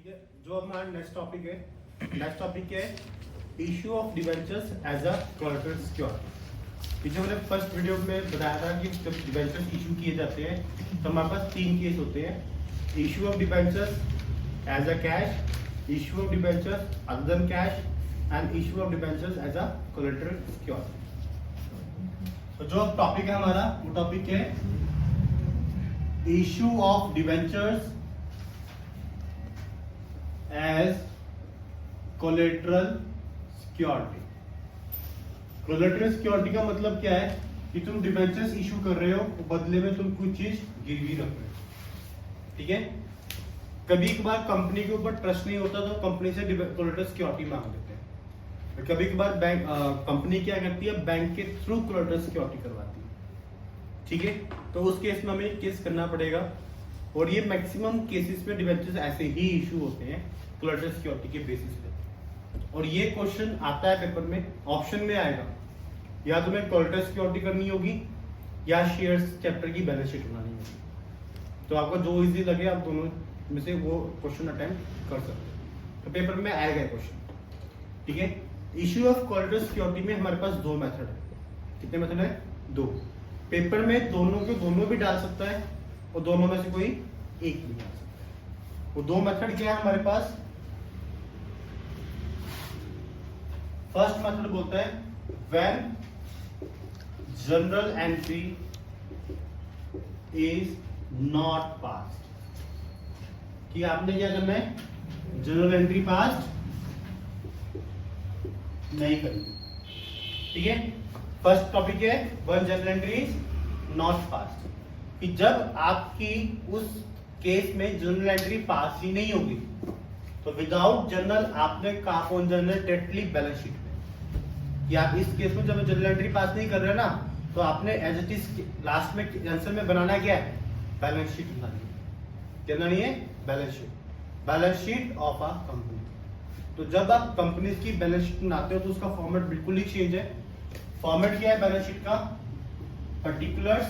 ठीक है, जो हमारा नेक्स्ट टॉपिक है issue of debentures as a collateral security. जो मैंने फर्स्ट वीडियो में बताया था कि जब डिवेंचर्स इशू किए जाते हैं तो हमारे पास 3 केस होते हैं, issue of debentures as a cash, issue of debentures other than cash and issue of debentures as a collateral security. तो जो टॉपिक है हमारा वो टॉपिक है issue of debentures as collateral security. Collateral security का मतलब क्या है कि तुम डिवेंचर्स इशू कर रहे हो, बदले में तुम कुछ चीज गिरवी रख रहे हो। ठीक है, कभी कभार कंपनी के ऊपर ट्रस्ट नहीं होता तो कंपनी से कोलेटरल सिक्योरिटी मांग लेते हैं। कभी कभार बैंक कंपनी क्या करती है, बैंक के थ्रू कोलेटरल सिक्योरिटी करवाती है। ठीक है, तो उस केस में हमें केस करना पड़ेगा और ये मैक्सिमम केसेस में डिवेंचर्स ऐसे ही इशू होते हैं कोलेटरल सिक्योरिटी के बेसिस पे। और ये क्वेश्चन आता है पेपर में, ऑप्शन में आएगा, या तुम्हें कोलेटरल सिक्योरिटी करनी होगी या शेयर्स चैप्टर की बैलेंस शीट बनानी होगी। तो आपको जो इजी लगे आप दोनों में से वो क्वेश्चन अटेम्प्ट कर सकते हो। तो पेपर में आएगा क्वेश्चन। ठीक है, इश्यू ऑफ कोलेटरल सिक्योरिटी में हमारे पास 2 मेथड है। कितने मेथड है? 2। पेपर में दोनों के दोनों भी डाल सकता है और दोनों में से कोई एक भी डाल सकता है। वो 2 मेथड क्या है हमारे पास? फर्स्ट मेथड बोलता है when general entry is not passed, कि आपने क्या करना है, जनरल एंट्री पास नहीं करनी। ठीक है, फर्स्ट टॉपिक है when general entry is not passed, कि जब आपकी उस केस में जनरल एंट्री पास ही नहीं होगी तो विदाउट जनरल आपने कहा कौन जनरल डायरेक्टली बैलेंस शीट में, कि आप इस केस में जब जनरल एंट्री पास नहीं कर रहे ना तो आपने एज इट इज लास्ट में आंसर में बनाना क्या है, बैलेंस शीट बनानी है। क्या बनानी है? Balance sheet of a company. तो जब आप कंपनी की बैलेंस शीट बनाते हो तो उसका फॉर्मेट बिल्कुल ही चेंज है। फॉर्मेट क्या है बैलेंस शीट का? पर्टिकुलर्स,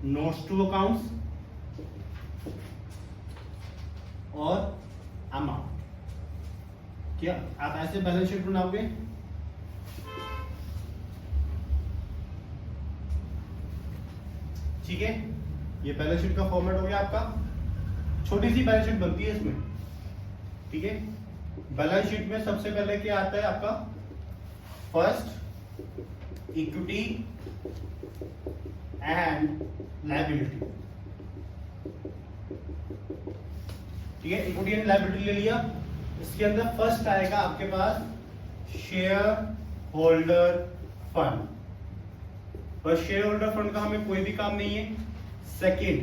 नोट्स टू अकाउंट्स और अमाउंट। क्या आप ऐसे बैलेंस शीट बनाओगे? ठीक है, ये बैलेंस शीट का फॉर्मेट हो गया आपका। छोटी सी बैलेंस शीट बनती है इसमें। ठीक है, बैलेंस शीट में सबसे पहले क्या आता है आपका? First equity and liability. ठीक है, इक्विटी एंड लायबिलिटी ले लिया। इसके अंदर फर्स्ट आएगा आपके पास शेयर होल्डर फंड, पर शेयर होल्डर फंड का हमें कोई भी काम नहीं है। सेकेंड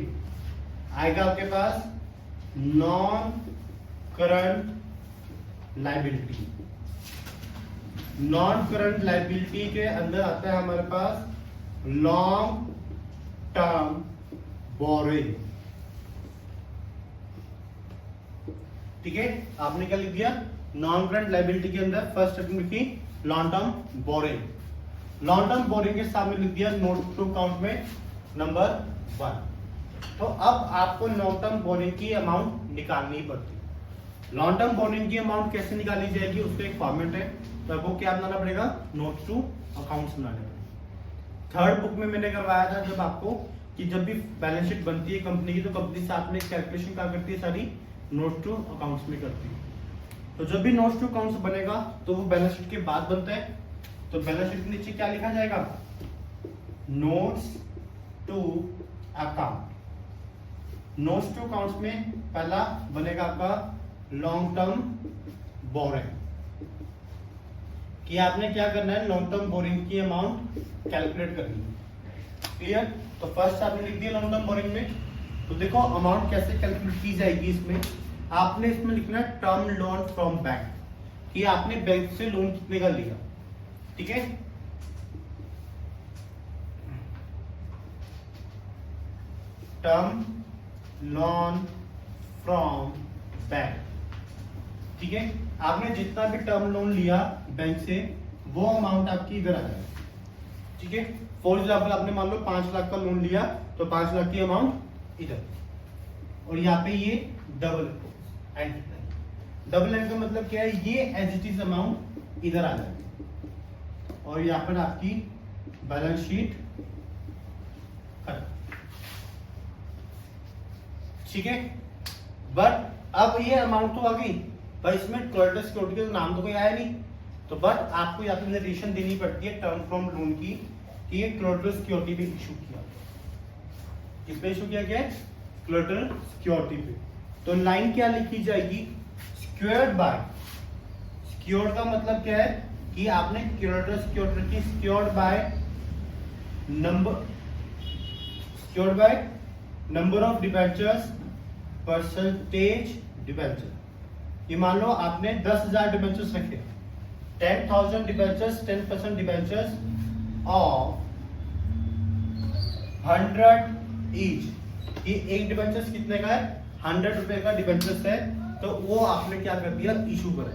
आएगा आपके पास non current liability. Non current liability के अंदर आता है हमारे पास लॉन्ग टर्म बोरिंग। ठीक है, आपने क्या लिख दिया? नॉन करंट लायबिलिटी के अंदर फर्स्ट लिखी long term borrowing. Long term borrowing के सामने लिख दिया नोट टू अकाउंट में नंबर 1। तो अब आपको लॉन्ग टर्म बोरिंग की अमाउंट निकालनी पड़ती। लॉन्ग टर्म बोरिंग की अमाउंट कैसे निकाली जाएगी, उसका एक फॉर्मेट है। तो आपको क्या बनाना पड़ेगा? नोट्स टू अकाउंट्स बनाने पड़ेगा। थर्ड बुक में मैंने करवाया था जब आपको कि जब भी बैलेंस शीट बनती है कंपनी की तो कंपनी साथ में कैलकुलेशन क्या करती है, सारी नोट्स टू अकाउंट्स में करती है। तो जब भी नोट्स टू अकाउंट्स बनेगा तो वो बैलेंस शीट के बाद बनता है। तो बैलेंस शीट के नीचे क्या लिखा जाएगा? Notes to account. Notes to accounts में पहला बनेगा आपका लॉन्ग टर्म बोरिंग, कि आपने क्या करना है, लॉन्ग टर्म बोरिंग की अमाउंट कैलकुलेट करनी है। क्लियर? तो फर्स्ट आपने लिख दिया लॉन्ग टर्म बोरिंग में। तो देखो अमाउंट कैसे कैलकुलेट की जाएगी। इसमें आपने इसमें लिखना है टर्म लोन फ्रॉम बैंक, कि आपने बैंक से लोन कितने का लिया। ठीक है, टर्म लोन फ्रॉम बैंक। ठीक है, आपने जितना भी टर्म लोन लिया बैंक से वो अमाउंट आपकी इधर आ जाएगी। ठीक है, फॉर एग्जाम्पल आपने मान लो 5 लाख का लोन लिया तो 5 लाख की अमाउंट इधर। और यहाँ पे ये डबल एंड। डबल एंड का मतलब क्या है, ये एज इट इज अमाउंट इधर आ जाए और यहाँ पर आपकी बैलेंस शीट खत्म। ठीक है, बट अब ये अमाउंट तो आ गई भाई, इसमें कोलेटरल सिक्योरिटी का नाम तो कोई आया नहीं, तो बट आपको यहाँ पे नरेशन देनी पड़ती है टर्म फ्रॉम लोन की कि ये कोलेटरल सिक्योरिटी पे इशू किया, किस पे इशू किया गया है, कोलेटरल सिक्योरिटी पे। तो लाइन क्या लिखी जाएगी, सिक्योर्ड बाय। सिक्योर्ड का मतलब क्या है कि आपने कोलेटरल सिक्योरिटी की secured by number of debentures percentage debenture. ये मान लो आपने 10,000 डिबेंचर्स रखे, 10,000 डिबेंचर्स, 10% डिबेंचर्स ऑफ 100 ईच। ये एक डिबेंचर्स कितने का है, 100 रुपए का डिबेंचर्स है, तो वो आपने क्या कर दिया, इशू करा।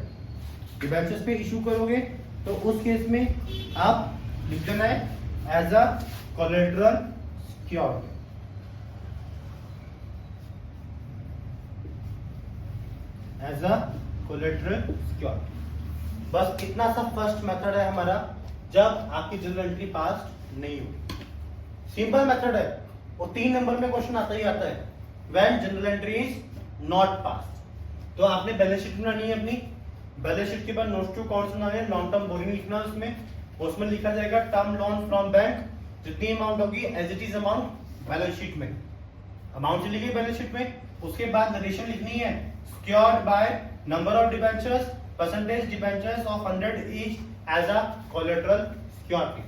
डिबेंचर्स पे इशू करोगे तो उस केस में आप लिख देना है as a collateral security. As a collateral security. बस इतना सा फर्स्ट मेथड है हमारा जब आपकी जनरल एंट्री पास नहीं हो। सिंपल मेथड है और 3 नंबर में क्वेश्चन आता ही आता है, when general entry is not pass. तो आपने बैलेंस शीट बनानी है अपनी, बैलेंस शीट के बाद नोट्स टू अकाउंट्स बनाने हैं, लॉन्ग टर्म बोरिंग लिखना है उसमें लिखा जाएगा टर्म लोन फ्रॉम बैंक, जितनी अमाउंट होगी as it is amount balance sheet में, अमाउंट चली गई बैलेंस शीट में। उसके बाद नरेशन लिखनी है secured by number of debentures percentage debentures of 100 each as a collateral security।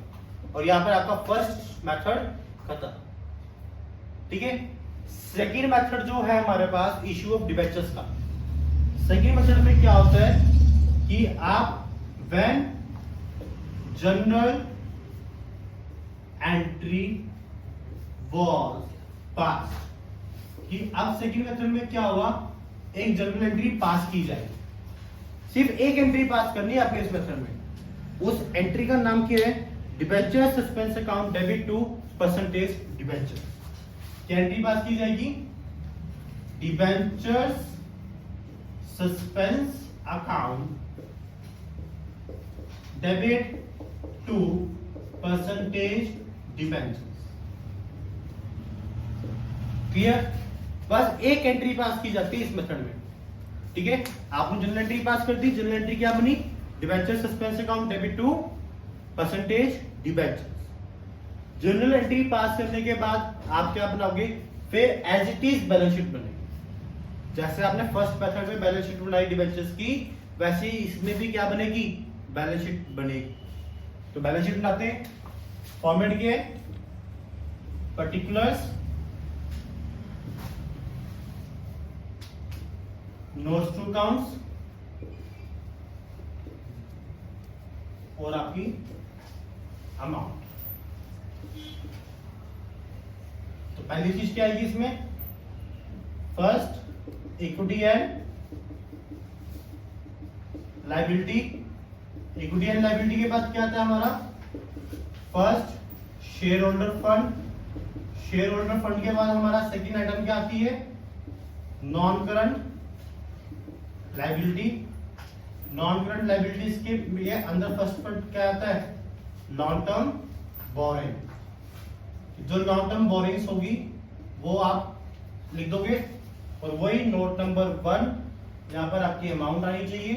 और यहाँ पर आपका फर्स्ट मेथड खत्म। ठीक है, सेकंड मेथड जो है हमारे पास इश्यू ऑफ डिबेंचर्स का। सेकंड मेथड में क्या होता है कि आप व्हेन जनरल एंट्री वाज पास, कि अब सेकंड मेथड में क्या हुआ, एक जनरल एंट्री पास की जाएगी, सिर्फ एक एंट्री पास करनी है आपके इस मेथड में। उस एंट्री का नाम क्या है, debenture suspense account debit to percentage debenture. क्या एंट्री पास की जाएगी, debenture suspense account debit to percentage debenture. Clear, बस एक एंट्री पास की जाती है इस मेथड में। ठीक है, आपने जनरल एंट्री पास कर दी, जनरल एंट्री क्या बनी, debenture suspense account debit to percentage debenture. General entry pass करने के बाद आप क्या बनाओगे, फिर as it is balance sheet बनेगी। जैसे आपने फर्स्ट मेथड में बैलेंस शीट बनाई डिबेंचर्स की, वैसे ही इसमें भी क्या बनेगी, बैलेंस शीट बनेगी। तो बैलेंस शीट बनाते हैं, फॉर्मेट के पर्टिकुलर्स, नोट्स टू अकाउंट्स और आपकी अमाउंट। तो पहली चीज क्या आएगी इसमें, first equity and liability. Equity and liability के बाद क्या आता है हमारा, first share holder fund. Share holder fund के बाद हमारा सेकंड आइटम क्या आती है, non current liability. Non current liabilities के लिए अंदर फर्स्ट फंड क्या आता है, लॉन्ग टर्म बोरिंग। जो लॉन्ग टर्म बोरिंग्स होगी वो आप लिख दोगे, और वही नोट नंबर 1 यहाँ पर आपकी अमाउंट आनी चाहिए।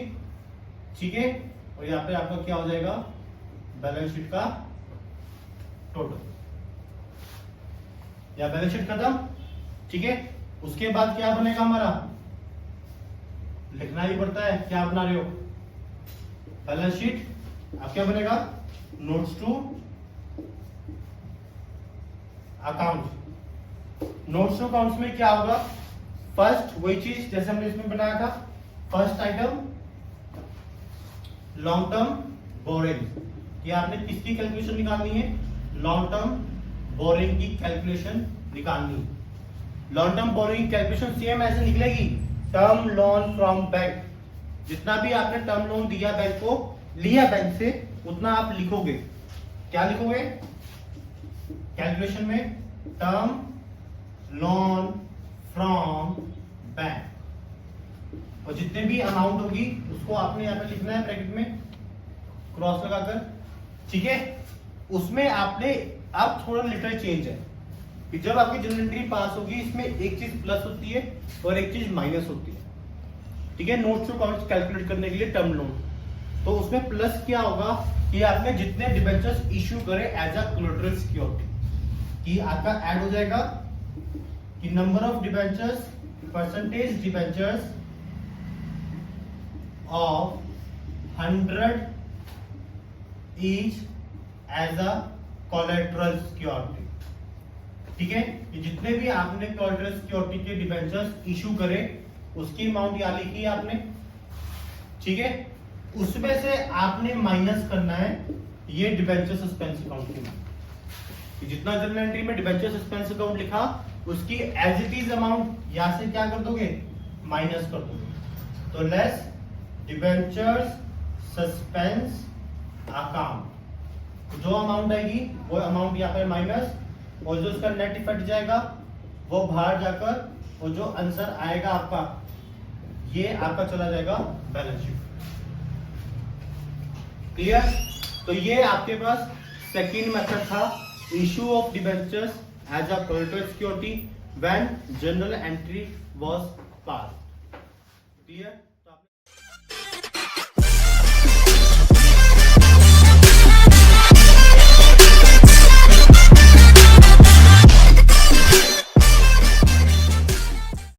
ठीक है, और यहाँ पे आपका क्या हो जाएगा, बैलेंस शीट का टोटल, या बैलेंस शीट खत्म। ठीक है, उसके बाद क्या बनेगा हमारा, लिखना ही पड़ता है, क्या बना रहे हो, बैलेंस शीट। अब क्या बनेगा, notes to account. Notes to accounts में क्या होगा, फर्स्ट वही चीज जैसे हमने इसमें बनाया था, first item long term borrowing. ये आपने किसकी कैलकुलेशन निकालनी है, लॉन्ग टर्म बोरिंग की कैलकुलेशन निकालनी है। Long term borrowing calculation same ऐसे निकलेगी, टर्म लोन फ्रॉम बैंक। जितना भी आपने टर्म लोन दिया बैंक को, लिया बैंक से, उतना आप लिखोगे। क्या लिखोगे कैलकुलेशन में, टर्म लोन फ्रॉम बैंक, और जितने भी अमाउंट होगी उसको आपने यहाँ पे लिखना है ब्रैकेट में क्रॉस लगाकर, ठीक है। उसमें आपने अब थोड़ा लिटिल चेंज है कि जब आपकी जर्नल एंट्री पास होगी इसमें एक चीज प्लस होती है और एक चीज माइनस होती है, ठीक है। नोट्स टू अकाउंट्स कैलकुलेट करने के लिए टर्म लोन, तो उसमें प्लस क्या होगा कि आपने जितने डिबेंचर्स इश्यू करे एज अ कोलैटरल सिक्योरिटी, कि आपका ऐड हो जाएगा कि number of debentures percentage debentures of 100 is as a collateral security, ठीक है। ये जितने भी आपने कोलैटरल सिक्योरिटी के डिबेंचर्स इशू करे उसकी अमाउंट यहां लिखी है आपने, ठीक है। उसमें से आपने माइनस करना है ये डिबेंचर सस्पेंस अकाउंट की, जितना जर्नल एंट्री में डिबेंचर सस्पेंस अकाउंट लिखा उसकी एज इट इज अमाउंट यहां से क्या कर दोगे, माइनस कर दोगे। तो लेस डिबेंचर्स सस्पेंस अकाउंट, जो अमाउंट आएगी वो अमाउंट यहाँ पे माइनस, और जो इसका नेट इफेक्ट जाएगा वो बाहर जाकर, और जो आंसर आएगा आपका ये आपका चला जाएगा बैलेंस शीट। क्लियर? तो ये आपके पास सेकंड मेथड था, issue of debentures as a collateral security when journal entry was passed. Clear?